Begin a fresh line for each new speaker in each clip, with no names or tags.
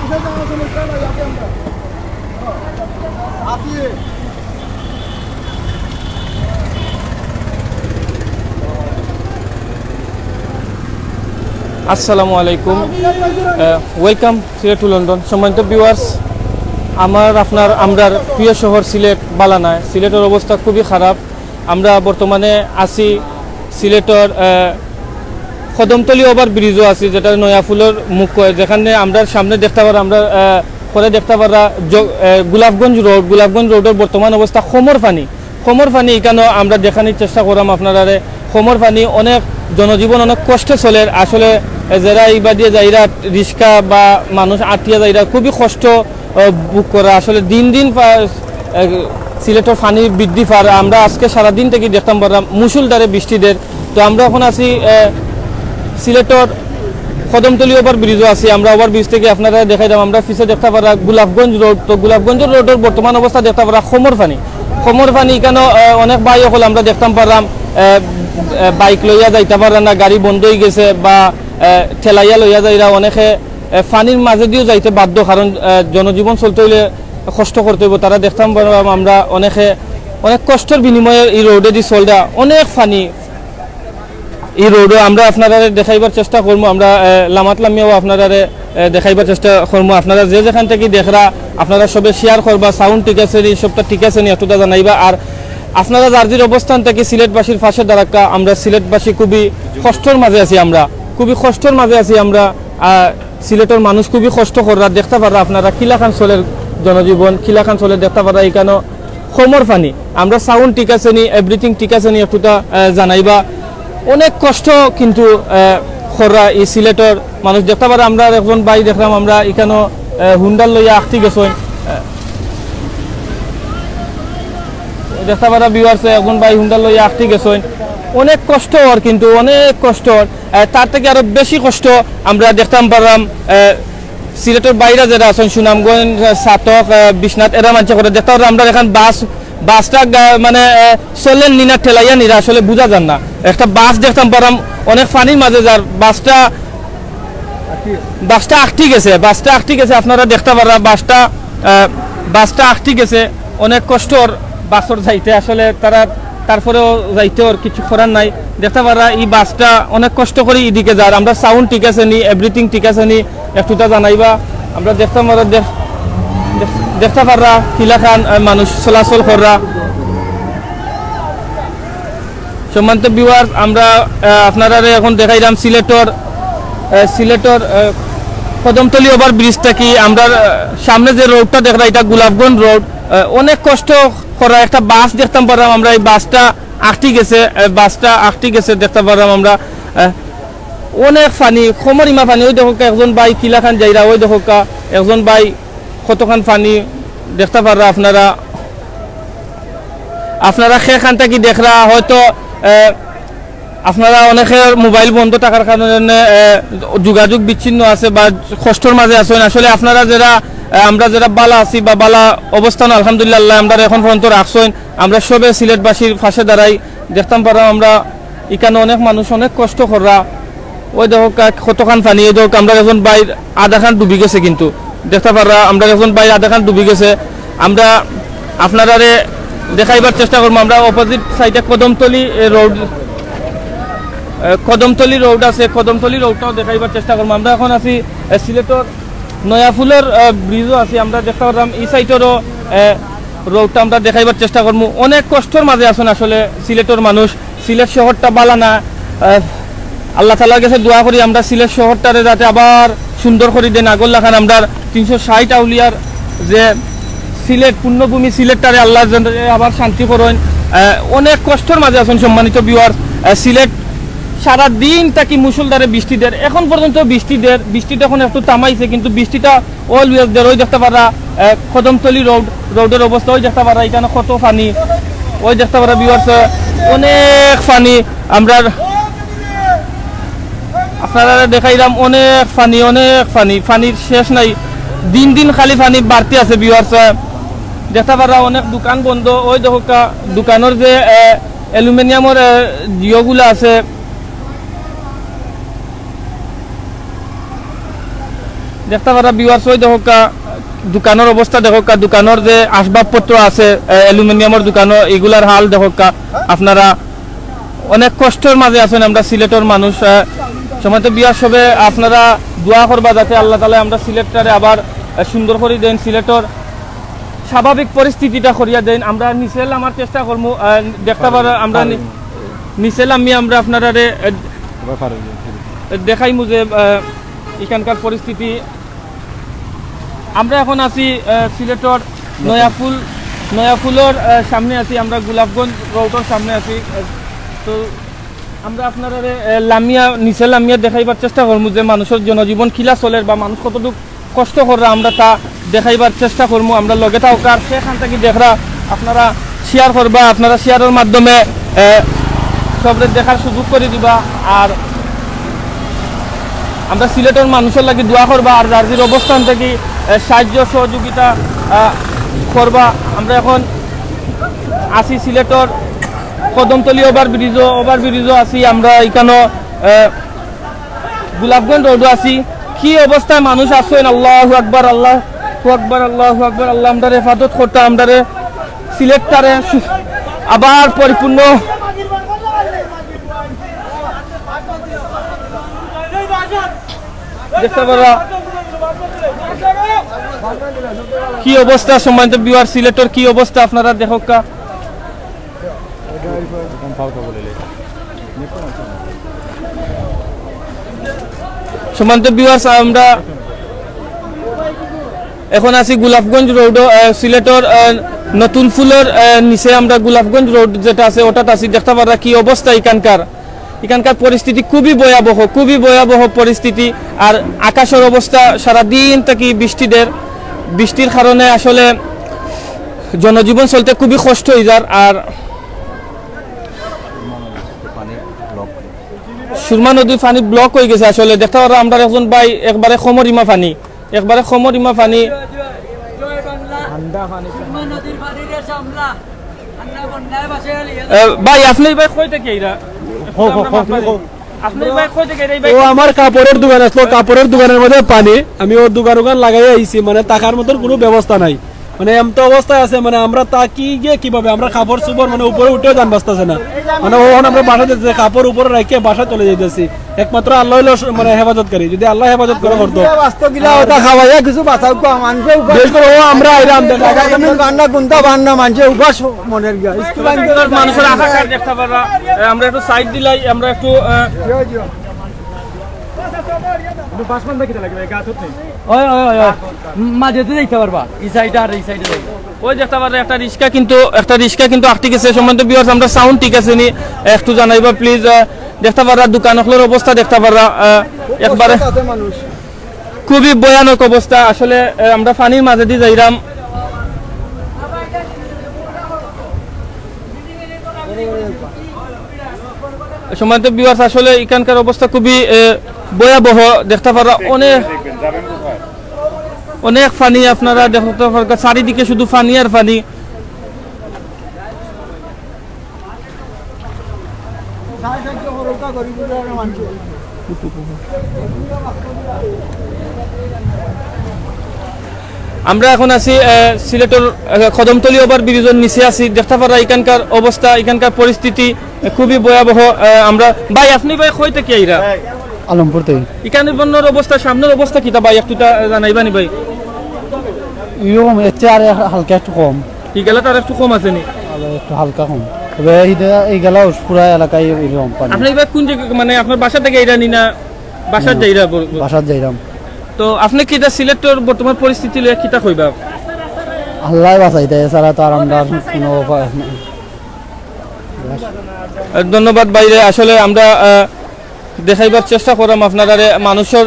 আসসালামু আলাইকুম, welcome Sylhet to London. সম্মানিত ভিউয়ার্স, আমরা প্রিয় শহর সিলেট বালানায়। সিলেটের অবস্থা খুবই খারাপ। আমরা বর্তমানে আছি সিলেটের কদমতলি ওভার ব্রিজও আছি, যেটা নয়াফুলের মুখ, যেখানে আমরা সামনে দেখতে পারা, আমরা পরে দেখতে পারা গোলাপগঞ্জ রোডের বর্তমান অবস্থা খমর পানি। এখানে আমরা দেখানোর চেষ্টা করলাম আপনারা। খমর পানি, অনেক জনজীবন অনেক কষ্টে চলে। আসলে যারা এইবার দিয়ে যাইরা রিক্সা বা মানুষ আটিয়া যাইরা খুবই কষ্ট বুক করা। আসলে দিন দিন সিলেটের পানি বৃদ্ধি পার। আমরা আজকে সারাদিন থেকে দেখতাম পারলাম মুসুলধারে বৃষ্টিদের। তো আমরা এখন আছি সিলেটের কদমতলি ওভার ব্রিজও আছি। আমরা ওভার ব্রিজ থেকে আপনারা দেখাই দাম। আমরা পিছিয়ে দেখতে পারা গোলাপগঞ্জ রোড। তো গোলাপগঞ্জ রোডের বর্তমান অবস্থা দেখতে পারা খমর পানি। এখানে অনেক ভাই হল আমরা দেখতাম পারলাম বাইক লইয়া যাইতে পারে না, গাড়ি বন্ধ হয়ে গেছে, বা ঠেলাইয়া লইয়া যাইরা অনেকে পানির মাঝে দিয়েও যাইতে বাধ্য, কারণ জনজীবন চলতে হইলে কষ্ট করতে হইব। তারা দেখতাম পারলাম আমরা অনেক কষ্টের বিনিময়ে এই রোডে দিয়ে চলটা অনেক পানি। এই রোডও আমরা আপনারা দেখাইবার চেষ্টা করবো। আমরা লামিয়াও আপনারা দেখাইবার চেষ্টা করবো। আপনারা যেখান থেকে দেখরা আপনারা সবে শেয়ার করবা। সাউন্ড ঠিক আছে নি, সবটা ঠিক আছে নি, একটুটা জানাইবা। আর আপনারা যার অবস্থান থেকে সিলেটবাসীর পাশে দাঁড়াক্কা। আমরা সিলেটবাসী খুবই কষ্টের মাঝে আছি। আমরা সিলেটের মানুষ খুবই কষ্ট করা দেখতে পারা। আপনারা কিলাখান চলের জনজীবন, কিলাখান চলে দেখতে পারা। এখানে খমর পানি। আমরা সাউন্ড ঠিক আছে নি, এভরিথিং ঠিক আছে নি, একটুটা জানাইবা। অনেক কষ্ট কিন্তু খরা এই সিলেটের মানুষ দেখতে পারা। আমরা একজন ভাই দেখলাম, আমরা এখানে হুন্ডার লইয়া আখতি গেছেন দেখতে পারা। ভিউয়ার্স, একজন ভাই হুন্ডার লইয়া আখতি গেছেন। অনেক কষ্ট ওর, কিন্তু অনেক কষ্ট। তার থেকে আরো বেশি কষ্ট আমরা দেখতাম পারলাম সিলেটের বাইরে যারা আছেন, সুনামগঞ্জ, সাতক, বিশ্বনাথ, এরা মানছে করে দেখতে পারলাম। আমরা এখন বাসটা মানে চলেন নিনা ঠেলাইয়া নিরা, আসলে বোঝা যান না। একটা বাস দেখতাম পারলাম অনেক পানির মাঝে, যার বাসটা আটটি গেছে। আপনারা দেখতে পারা বাসটা আটটি গেছে। অনেক কষ্টর বাসর যাইতে, আসলে তারপরেও যাইতে ওর কিছু করার নাই। দেখতে পারা এই বাসটা অনেক কষ্ট করে এদিকে যার। আমরা সাউন্ড ঠিক আছে নি, এভরিথিং ঠিক আছে নি, একটুটা জানাইবা। আমরা দেখতে পারা কিলাখান মানুষ চলাচল করা। সম্মানিত ভিউয়ার্স, আমরা আপনারা এখন দেখাইলাম সিলেটের কদমতলি ওভার ব্রিজটা কি। আমরা সামনে যে রোডটা দেখলাম, এটা গোলাপগঞ্জ রোড। অনেক কষ্ট করা একটা বাস দেখতাম পারলাম আমরা। এই বাসটা আটটি গেছে দেখতে পারলাম আমরা। অনেক পানি, খমরিমা পানি। ওই দেখো একজন ভাই কিলাখান যাইরা, ওই দেখো একজন ভাই কতখান পানি দেখতে পাররা। আপনারা সেখান থেকে দেখরা হয়তো আপনারা অনেকের মোবাইল বন্ধ থাকার কারণে যোগাযোগ বিচ্ছিন্ন আছে বা কষ্টর মাঝে আছেন। আসলে আপনারা আমরা যারা বালা আছি বা বালা অবস্থান আলহামদুলিল্লাহ আমরা এখন পর্যন্ত রাখছেন। আমরা সবে সিলেটবাসীর পাশে দাঁড়াই দেখতাম পারা। আমরা এখানে অনেক মানুষ অনেক কষ্ট করা। ওই দেখো কতখান পানি। এই দেখো আমরা এখন বাইর আধাখান ডুবি গেছে, কিন্তু দেখতে পারা আমরা এখন বাইর আধাখান ডুবি গেছে। আমরা আপনারা দেখাইবার চেষ্টা করবো। আমরা অপোজিট সাইডে কদমতলি রোড আছে, কদমতলি রোডটাও দেখাইবার চেষ্টা করবো। আমরা এখন আছি সিলেটের নয়াফুলের ব্রিজও আছি। আমরা দেখতে পারলাম এই সাইডেরও রোডটা আমরা দেখাইবার চেষ্টা করবো। অনেক কষ্টের মাঝে আছেন আসলে সিলেটের মানুষ। সিলেট শহরটা বালা না। আল্লাহ তাআলার কাছে দোয়া করি আমরা সিলেট শহরটারে যাতে আবার সুন্দর করে দেন। আগর লাখান আমরা 360 আউলিয়ার যে সিলেট পূর্ণভূমি সিলেটটারে আল্লাহ আবার শান্তি করেন। অনেক কষ্টের মাঝে আছেন সম্মানিত ভিউয়ার্স। সিলেট সারা দিন থাকি মুসলধারে বৃষ্টিদের। এখন পর্যন্ত বৃষ্টিটা এখন একটু থামাইছে, কিন্তু বৃষ্টিটা অলওয়েজ ওই দেখতে পারা কদমতলি রোডের অবস্থা। ওই দেখতে পারা এখানে কত পানি। ওই দেখতে পারা ভিউয়ার্স অনেক পানি। আমরা আপনারা দেখাইলাম অনেক পানি, পানির শেষ নাই। দিন দিন খালি পানি বাড়তে আছে ভিউয়ার্স। দেখতে পারা অনেক দোকান বন্ধ। ওই দেখো দোকানের যে অ্যালুমিনিয়ামের জিওগুলো আছে, দেখতে পারা ভিউয়ার্স ওই দেখা দোকানের অবস্থা দেখা দোকানের যে আসবাবপত্র আছে অ্যালুমিনিয়ামের দোকান এগুলার হাল দেখা আপনারা অনেক কষ্টের মাঝে আছেন আমরা সিলেটের মানুষ সময় তো বিয়ার সবে আপনারা দোয়া করবা যাতে আল্লাহ তাআলা আমরা সিলেটটারে আবার সুন্দর করে দেন সিলেটের স্বাভাবিক পরিস্থিতিটা করিয়া দেন আমরা নিচেল আমার চেষ্টা করবো দেখতে পারা আমরা নিচেল আমরা আপনারা দেখাইমু যে এখানকার পরিস্থিতি আমরা এখন আছি সিলেটর নয়াফুলের সামনে আছি আমরা গোলাপগঞ্জ রোডের সামনে আছি তো আমরা আপনারা লামিয়া নিচে লামিয়া দেখাইবার চেষ্টা করবো যে মানুষের জনজীবন কিলা চলে বা মানুষ কতটুকু কষ্ট করে আমরা তা দেখাইবার চেষ্টা করবো আমরা লগে থাকার সেখান থেকে দেখরা আপনারা শেয়ার করবা আপনারা শেয়ারের মাধ্যমে সবরে দেখার সুযোগ করে দিবা আর আমরা সিলেটের মানুষের লাগি দোয়া করবা আর রাজ্যের অবস্থান থেকে সাহায্য সহযোগিতা করবা আমরা এখন আসি সিলেটের কদমতলী ওভারব্রিজও আছি আমরা এখানে গোলাপগঞ্জ রোডও আছি কি অবস্থায় মানুষ আসছেন আল্লাহু আকবার আল্লাহু আকবার আল্লাহু আকবার আল্লাহ আমরা হেফাজত করতে আমরা সিলেটটারে আবার পরিপূর্ণ দেখতে পারা কি অবস্থা সম্মানিত ভিউয়ার সিলেটের কি অবস্থা আপনারা দেখা সম্মানিত ভিউয়ার্স আমরা এখন আছি গোলাপগঞ্জ রোড সিলেটের নতুন ফুলের নিচে আমরা গোলাপগঞ্জ রোড যেটা আছে ওটাত আছি দেখতে পারা কি অবস্থা এখানকার পরিস্থিতি খুবই ভয়াবহ পরিস্থিতি আর আকাশের অবস্থা সারাদিন থেকে বৃষ্টির কারণে আসলে জনজীবন চলতে খুবই কষ্ট হয়ে যায় আর সুরমা নদীর পানি ব্লক হয়ে গেছে আসলে দেখতে পারা আমরা এখন ভাই একবারে খমরিমা পানি ভাই আপনি ভাই কই থেকে
আমার কাপড়ের দোকান আসলো কাপড়ের দোকানের মধ্যে পানি আমি ওর দোকান লাগাই আইছি মানে টাকার মতন কোনো ব্যবস্থা নাই মানে এমতো অবস্থায় আছে মানে আমরা তা কি গিয়ে কিভাবে আমরা কাপড় সুপর মানে উপরে উঠেও যান বাঁচতেছে না মানে ওখানে আমরা বাসা যেতেছি কাপড় উপরে রেখে বাসা চলে যেতেছি একমাত্র আল্লাহ হইলো মানে হেফাজতকারী যদি আল্লাহ হেফাজত করে করতো
কিছু বাঁচাও
আমরা
মানুষের আশা দেখতে পারা আমরা একটু সাইড দিলাই আমরা একটু
মাঝে যাইতে পারবা এই সাইডে আর এই সাইডে
ওই দেখতে পারে একটা রিক্সা কিন্তু আটকে গেছে সম্বন্ধে ভিউয়ার্স আমরা সাউন্ড ঠিক আছে নি একটু জানাইবা প্লিজ দেখতে পারা দোকানগুলোর অবস্থা দেখতে পারা একবারে খুবই ভয়ানক অবস্থা আসলে আমরা পানির মাঝে দিয়ে যাইরাম সম্মানিত ভিউয়ার্স আসলে এখানকার অবস্থা খুবই ভয়াবহ দেখতে পারা অনেক পানি আপনারা দেখতে পারেন চারিদিকে শুধু পানি আর পানি আমরা এখন আছি সিলেটের কদমতলী ওভারব্রিজের নিচে আছি দেখতে পারা এখানকার অবস্থা এখানকার পরিস্থিতি খুবই ভয়াবহ আমরা ভাই আপনি ভাই কই থেকে আইরা
আলমপুর থেকে
এখানের বন্যার অবস্থা সামনের অবস্থা কিতা ভাই একটু জানাইবানি ভাই
এরকম এতে আর হালকা একটু কম
এই গেলা তার একটু কম আছে নি
একটু হালকা কম তবে এই গেলা পুরা এলাকায় এরকম পানি
আপনি ভাই কোন জায়গা মানে আপনার বাসা থেকে আইরা নি না বাসার যাইরা
বাসার যাইরাম
তো আপনি কিটা সিলেটের বর্তমান পরিস্থিতি লয়ে কিতা কইবা
আল্লাহ বাঁচাইতে এছাড়া তো আর আমরা কোনো উপায় নেই
ধন্যবাদ বাইরে আসলে আমরা দেখাইবার চেষ্টা করাম আপনারা মানুষের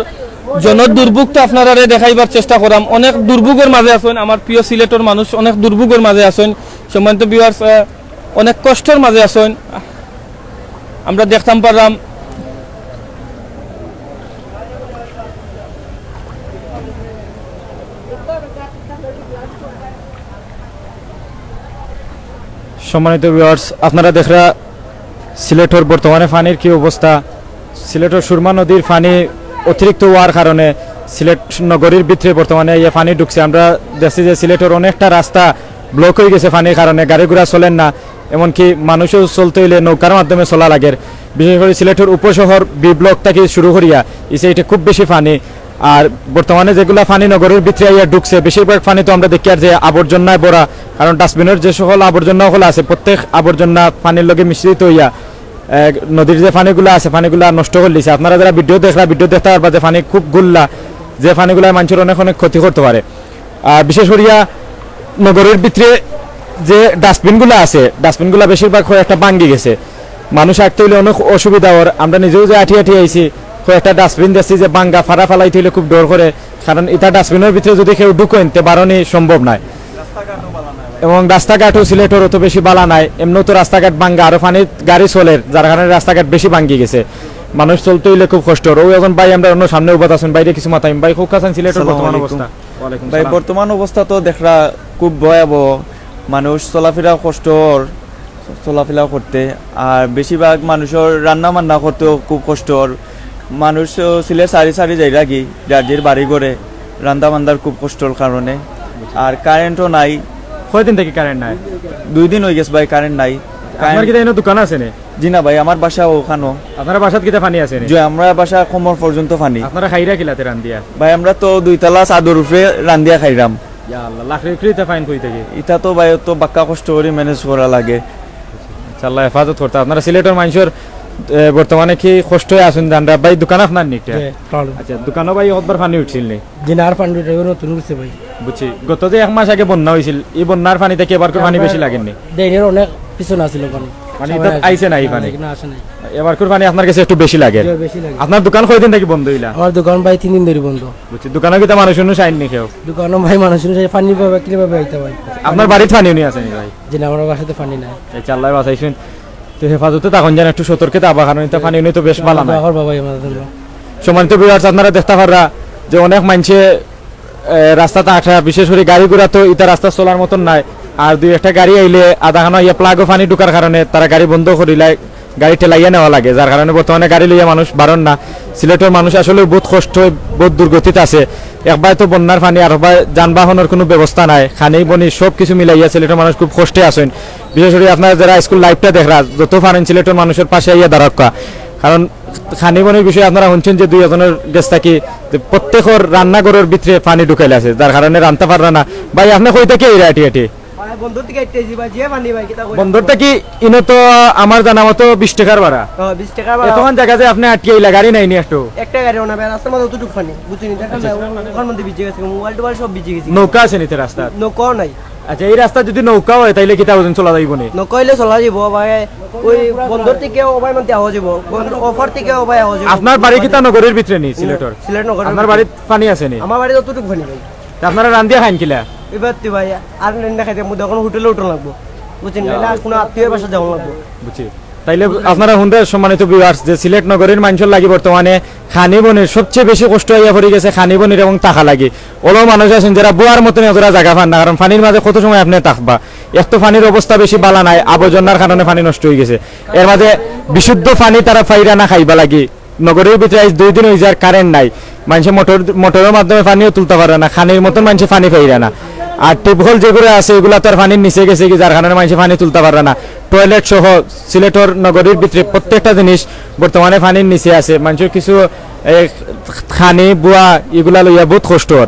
জনদুর্ভোগটা আপনারা দেখাইবার চেষ্টা করাম অনেক দুর্ভোগের মাঝে আছেন আমার প্রিয় সিলেটের মানুষ অনেক দুর্ভোগের মাঝে আছেন সম্মানিত ভিউয়ার্স অনেক কষ্টের মাঝে আছেন আমরা দেখতাম পারলাম
সম্মানিত ভিউয়ার্স আপনারা দেখরা সিলেটের বর্তমানে পানির কি অবস্থা সিলেটের সুরমা নদীর পানি অতিরিক্ত হওয়ার কারণে সিলেট নগরীর ভিতরে বর্তমানে ইয়ে পানি ঢুকছে। আমরা দেখছি যে সিলেটের অনেকটা রাস্তা ব্লক হয়ে গেছে পানির কারণে, গাড়ি ঘোড়া চলেন না, এমনকি মানুষও চলতে হইলে নৌকার মাধ্যমে চলা লাগে। বিশেষ করে সিলেটের উপশহর বি ব্লক থেকে শুরু করিয়া এই সাইডে খুব বেশি পানি। আর বর্তমানে যেগুলা পানি নগরের ভিতরে ইয়া ঢুকছে, বেশিরভাগ পানি তো আমরা দেখি আর যে আবর্জনায় ভরা, কারণ ডাস্টবিনের যে সকল আবর্জনা সকল আছে প্রত্যেক আবর্জনা পানির লগে মিশ্রিত হইয়া নদীর যে পানিগুলো আছে পানিগুলা নষ্ট করে দিছে। আপনারা যারা ভিডিও দেখতে পারবা যে পানি খুব গুল্লা, যে পানিগুলা মানুষের অনেক অনেক ক্ষতি করতে পারে। আর বিশেষ করিয়া নগরের ভিতরে যে ডাস্টবিনগুলো আছে, ডাস্টবিনগুলো বেশিরভাগ একটা ভাঙ্গি গেছে, মানুষ আঁকতে হইলে অনেক অসুবিধা ওর। আমরা নিজেও যে আঠি আইছি একটা ডাস্টবিন দেখছি যে বাঙ্গা ফাড়া ফালাইতে হইলে খুব ডর করে, কারণ এটা ডাস্টবিনের ভিতরে যদি কেউ ঢুকেন তে বারণই সম্ভব নয়। এবং রাস্তাঘাটও সিলেটের অত বেশি বালা নাই, এমনি তো রাস্তাঘাট ভাঙ্গা, আরো পানির গাড়ি চলে, যার কারণে রাস্তাঘাট বেশি ভাঙ্গি গেছে, মানুষ চলতে হইলে খুব কষ্ট। ও এখন ভাই আমরা অন্য সামনে উপাত আছেন, বাইরে কিছু মাথায় ভাই খুব কাছেন সিলেটের বর্তমান অবস্থা।
ভাই বর্তমান অবস্থা তো দেখরা খুব ভয়াবহ, মানুষ চলাফেরা কষ্ট চলাফেরা করতে, আর বেশিরভাগ মানুষের রান্না বান্না করতেও খুব কষ্ট। মানুষ সিলেট সারি সারি যাই রাখি যার যার বাড়ি করে রান্না বান্নার খুব কষ্টর কারণে। আর কারেন্টও নাই।
কয়দিন থেকে কারেন্ট নাই?
2 দিন হয়ে গেছে ভাই কারেন্ট নাই।
আপনার কি এনে দোকান আছে?
জি না ভাই, আমার বাসা ওখানেও।
আপনার বাসাত কিটা পানি আছে?
যে আমরা বাসা কোমর পর্যন্ত পানি।
আপনারা খাইরা কিলাতে রান্দিয়া?
ভাই আমরা তো 2 তলা চাদর উপরে রান্দিয়া খাইরাম।
ইয়া আল্লাহ, লাখ রেখরিতে ফাইন কই থেকে
এটা তো ভাই তো বাক্কা কষ্ট করে ম্যানেজ করা লাগে।
আল্লাহ হেফাজত করতে। আপনারা সিলেটের মানুষের বর্তমানে কি কষ্ট আছেন জানরা ভাই? দোকান আপনার নি? আচ্ছা, দোকানও ভাই কতবার পানি উঠছিল নি?
জিনার পানি নতুন উঠছে ভাই।
বুঝছি, গত যে 1 মাস আগে বন্যা হয়েছিল, এই বন্যার পানি থেকে এবার পানি বেশি লাগেননি?
দেনের অনেক পিছনে আছিল পানি,
মানে এটা আইছে না এই পানি?
না আসে নাই,
এবার পানি আপনার কাছে একটু বেশি লাগে। আপনার দোকান কয়দিন থেকে বন্ধ হইলা?
আমার দোকান ভাই 3 দিন ধরে বন্ধ।
বুঝছি, দোকানে কি তা মানুষ শুনো চাইন নি কেউ?
দোকানও ভাই মানুষ পানি পাবে কিভাবে আইতে ভাই?
আপনার বাড়িতে পানি উনি আছে নি ভাই?
জি না, আমার বাসাতে পানি নাই।
এই আল্লাহ বাঁচাইছেন। তো হেফাজতে তখন যেন একটু সতর্কে থাকবা, কারণ এটা পানি উনি তো বেশ ভালো না। সম্মানিত ভিউয়ার্স, আপনারা দেখতে পাররা যে অনেক মানুষে রাস্তাতে আঠা, বিশেষ করে গাড়ি ঘোড়া তো এটা রাস্তা চলার মতন নাই। আর 2-1টা গাড়ি আইলে আধাখানা ইয়ে প্লাগও পানি ঢুকার কারণে তারা গাড়ি বন্ধ করিলে গাড়ি ঠেলাইয়া নেওয়া লাগে, যার কারণে বর্তমানে গাড়ি লইয়া মানুষ বারণ না। সিলেটের মানুষ আসলে বহুত কষ্ট, বহুত দুর্গতিতে আছে। একবার তো বন্যার পানি, আর যানবাহনের কোনো ব্যবস্থা নাই, খানি বনি সব কিছু মিলাইয়া সিলেটের মানুষ খুব কষ্টে আছেন। বিশেষ করে আপনারা যারা স্কুল লাইফটা দেখরা, যত পারেন সিলেটের মানুষের পাশে আইয়া দাঁড়াক্কা, কারণ খানি বনির বিষয়ে আপনারা শুনছেন যে 2জনের গেছ থাকি প্রত্যেকের রান্নাঘরের ভিতরে পানি ঢুকাইলে আছে, যার কারণে রান্না পাররা না। ভাই আপনি কই থেকে এই রাটি আটি বন্দরটা কি ইনো তো আমার জানা মতো 20 টাকার ভাড়া।
20 টাকা ভাড়া
এতক্ষণ জায়গা যে আপনি আটকে আইলা, গাড়ি নাই নি একটু?
একটা গাড়ি না ভাই, রাস্তার মধ্যে অতটুকু পানি বুঝিনি, দেখা যায় ওখান মধ্যে ভিজে গেছে, মোবাইল টোবাইল সব ভিজে গেছে।
নৌকা আছে নিতে রাস্তা?
নৌকা নাই।
আচ্ছা, এই রাস্তা যদি নৌকা হয় তাইলে কিতা ওজন চলা যাইব নি?
নৌকা হইলে চলা যাব ভাই, ওই বন্দর থেকে ওবাই মধ্যে আওয়া যাব, অফার থেকে ওবাই আওয়া যাব।
আপনার বাড়ি কিতা নগরের ভিতরে নি? সিলেটের?
সিলেট নগর।
আপনার বাড়িতে পানি আছে নি?
আমার বাড়িতে অতটুকু পানি ভাই।
আপনারা রান্দিয়া খাইন কিলা?
এবার তুই ভাই আর না খাইতে মধ্যে এখন হোটেলে উঠন লাগবো, বুঝছেন না, কোনো আত্মীয়ের বাসা যাওয়া লাগবো।
বুঝছি। তাইলে আপনারা শুনতে সম্মানিত ভিউয়ার্স, যে সিলেট নগরের মানুষের লাগি বর্তমানে খানি বনির সবচেয়ে বেশি কষ্ট হইয়া পড়ে গেছে, খানি বনির এবং টাকা লাগি। ওলো মানুষ আছেন যারা বুয়ার মতন এতটা জায়গা পান না, কারণ পানির মাঝে কত সময় আপনি থাকবা। এক তো পানির অবস্থা বেশি বালা নাই, আবর্জনার কারণে পানি নষ্ট হয়ে গেছে, এর মাঝে বিশুদ্ধ পানি তারা ফাইরা না খাইবা লাগি। নগরের ভিতরে 2 দিন হয়ে যায় কারেন্ট নাই, মানুষে মোটরের মাধ্যমে পানিও তুলতে পারে না, খানির মতন মানুষে পানি ফাইরা না। আর টিউবওয়েল যেগুলো আছে এগুলো তো আর পানির নিচে গেছে কি, যার কারণে মানুষে পানি তুলতে পারে না। টয়লেট সহ সিলেটের নগরীর ভিতরে প্রত্যেকটা জিনিস বর্তমানে পানির নিচে আছে। মানুষের কিছু খানি বুয়া এগুলা লইয়া বহুত কষ্টর।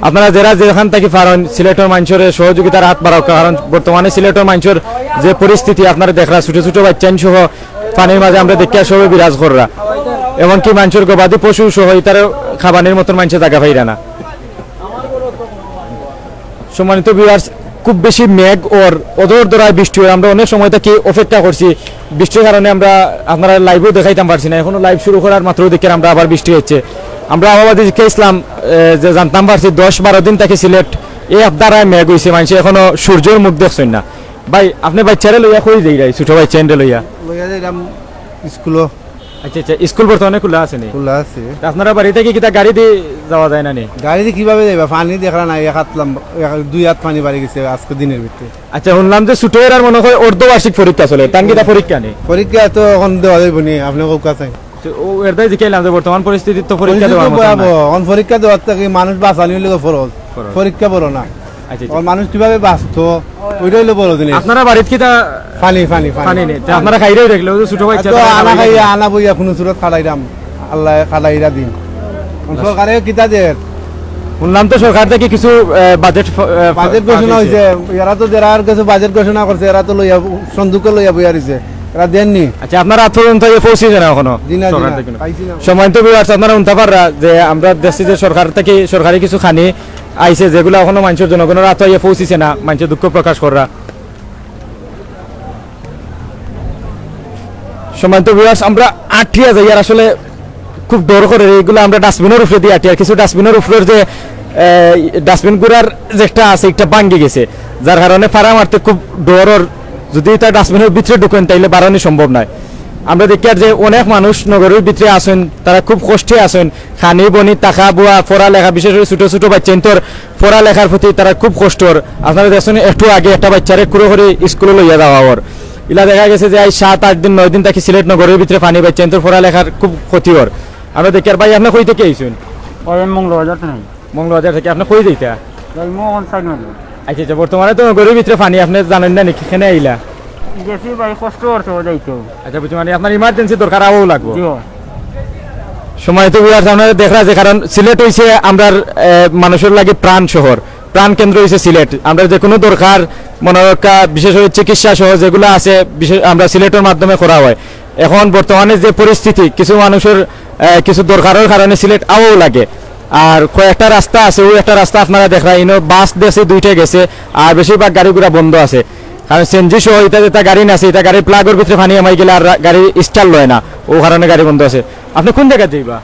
আপনারা যারা যেখান থেকে পারেন সিলেটের মানুষের সহযোগিতার হাত বাড়াও, কারণ বর্তমানে সিলেটের মানুষের যে পরিস্থিতি আপনারা দেখরা, ছোট ছোট বাচ্চান সহ পানির মাঝে আমরা দেখিয়া সবাই বিরাজ কররা, এমনকি মানুষের গবাদি পশু সহ তার খাবারের মতন মানুষের জায়গা পাইরা না। সম্মানিত ভিউয়ার্স, খুব বেশি মেঘ ওর ওদর দরায় বৃষ্টি হয়, আমরা অনেক সময় থেকে অপেক্ষা করছি বৃষ্টির কারণে। আমরা আপনারা লাইভও দেখাইতাম পারছি না, এখনো লাইভ শুরু করার মাত্র দেখে আমরা আবার বৃষ্টি হচ্ছে। আমরা আবাবাদি ইসলাম যে জানতাম পারছি 10-12 দিন থেকে সিলেট এই দ্বারায় মেঘ হয়েছে, মানুষ এখনো সূর্যের মুখ দেখছেন না। ভাই আপনি বাচ্চারে লইয়া কই যাই? ছোট বাচ্চা লইয়া
স্কুলও।
আচ্ছা আচ্ছা, স্কুল বর্তমানে খোলা আছে নি?
খোলা আছে।
আপনারা বাড়ি থেকে কিতা গাড়ি দিয়ে যাওয়া যায় না নি?
গাড়ি দিয়ে কিভাবে যাইবা? পানি দেখা নাই, 2 হাত পানি বাড়ি গেছে আজকে দিনের ভিতরে।
আচ্ছা, শুনলাম যে ছোট এর মনে হয় অর্ধবার্ষিক পরীক্ষা চলে, তার কিতা পরীক্ষা নেই?
পরীক্ষা তো এখন দেওয়া যাইব নি, আপনি কোকা চাই?
ও এরদাই জিকাইলাম যে বর্তমান পরিস্থিতি তো পরীক্ষা দেওয়ার মতো না।
পরীক্ষা দেওয়ার থেকে মানুষ বাঁচানি হইলে ফরজ, পরীক্ষা বড় না।
আচ্ছা
আর মানুষ কিভাবে বাঁচতো ওইটা হইলো বড় জিনিস।
আপনারা বাড়িত কি তা
পানি পানি
পানি নেই, তা আপনারা খাইরেও দেখলে ছোট বাচ্চা
তো আনা খাইয়া আনা বইয়া কোনো সুরত খালাইরাম, আল্লাহ খালাইরা দিন সরকারে কিতা দের
শুনলাম তো সরকার থেকে কিছু বাজেট
বাজেট ঘোষণা হয়েছে, এরা তো যারা কিছু বাজেট ঘোষণা করছে এরা তো লইয়া সন্দুকে লইয়া বইয়া দিছে, এরা দেননি।
আচ্ছা আপনারা পর্যন্ত পৌঁছেছে না এখনো
জিনা
সরকার
জিনা
থেকে?
পাইছি না।
সময় তো বিভাগ আপনারা উনতে পাররা যে আমরা দেশে যে সরকার থেকে সরকারি কিছু খানি আইছে যেগুলো এখনো মানুষের জনগণের হাতে পৌঁছিছে না, মানুষের দুঃখ প্রকাশ করা। সময় তো বিভাগ আমরা আঠিয়া যাই আর আসলে খুব দৌড় করে এইগুলো আমরা ডাস্টবিনের উপরে দিয়ে আটি, আর কিছু ডাস্টবিনের উপরের যে ডাস্টবিন গুড়ার যেটা আছে একটা ভাঙ্গি গেছে, যার কারণে ফাড়া মারতে খুব ডোরের, যদি তার ডাস্টবিনের ভিতরে ঢুকেন তাইলে বাড়ানো সম্ভব নয়। আমরা দেখি আর যে অনেক মানুষ নগরের ভিতরে আসেন, তারা খুব কষ্টে আসেন, খানি বনি টাকা বুয়া পড়ালেখা, বিশেষ করে ছোট ছোট বাচ্চা তোর পড়ালেখার প্রতি তারা খুব কষ্টর। আপনারা দেখছেন একটু আগে একটা বাচ্চারে কুড়ো করে স্কুলে লইয়া যাওয়া ওর, ইলা দেখা গেছে যে 7-8 দিন 9 দিন তাকে সিলেট নগরের ভিতরে পানি বাচ্চা তোর পড়ালেখার খুব ক্ষতি ওর। আমরা দেখি আর ভাই আপনি কই থেকে আইসুন?
মঙ্গলবাজার নাই
মঙ্গলবাজার থেকে। আপনি কই যাইতা? আচ্ছা আচ্ছা, বর্তমানে তো নগরের ভিতরে পানি আপনি জানেন না নাকি, এখানে আইলা?
গেছি ভাই কষ্ট করতে যাইতো।
আচ্ছা বুঝছি, মানে আপনার ইমার্জেন্সি দরকার আবও লাগবে সময় তো আপনারা দেখা যায়, কারণ সিলেট হইছে আমরা মানুষের লাগে প্রাণ শহর, প্রাণ কেন্দ্র হইছে সিলেট। আমরা যে কোনো দরকার মনে রক্ষা, বিশেষ করে চিকিৎসা সহ যেগুলো আছে বিশেষ আমরা সিলেটের মাধ্যমে করা হয়। এখন বর্তমানে যে পরিস্থিতি, কিছু মানুষের কিছু দরকারের কারণে সিলেট আবও লাগে। আর কয়েকটা রাস্তা আছে, ওই একটা রাস্তা আপনারা দেখা ইনো বাস দেশে 2টা গেছে, আর বেশিরভাগ গাড়ি ঘোড়া বন্ধ আছে, কারণ সেনজি সহ এটা যেটা গাড়ি আছে, এটা গাড়ির প্লাগের ভিতরে পানি আমাই গেলে আর গাড়ি স্টার্ট লয় না, ও কারণে গাড়ি বন্ধ আছে। আপনি কোন জায়গায় যাইবা?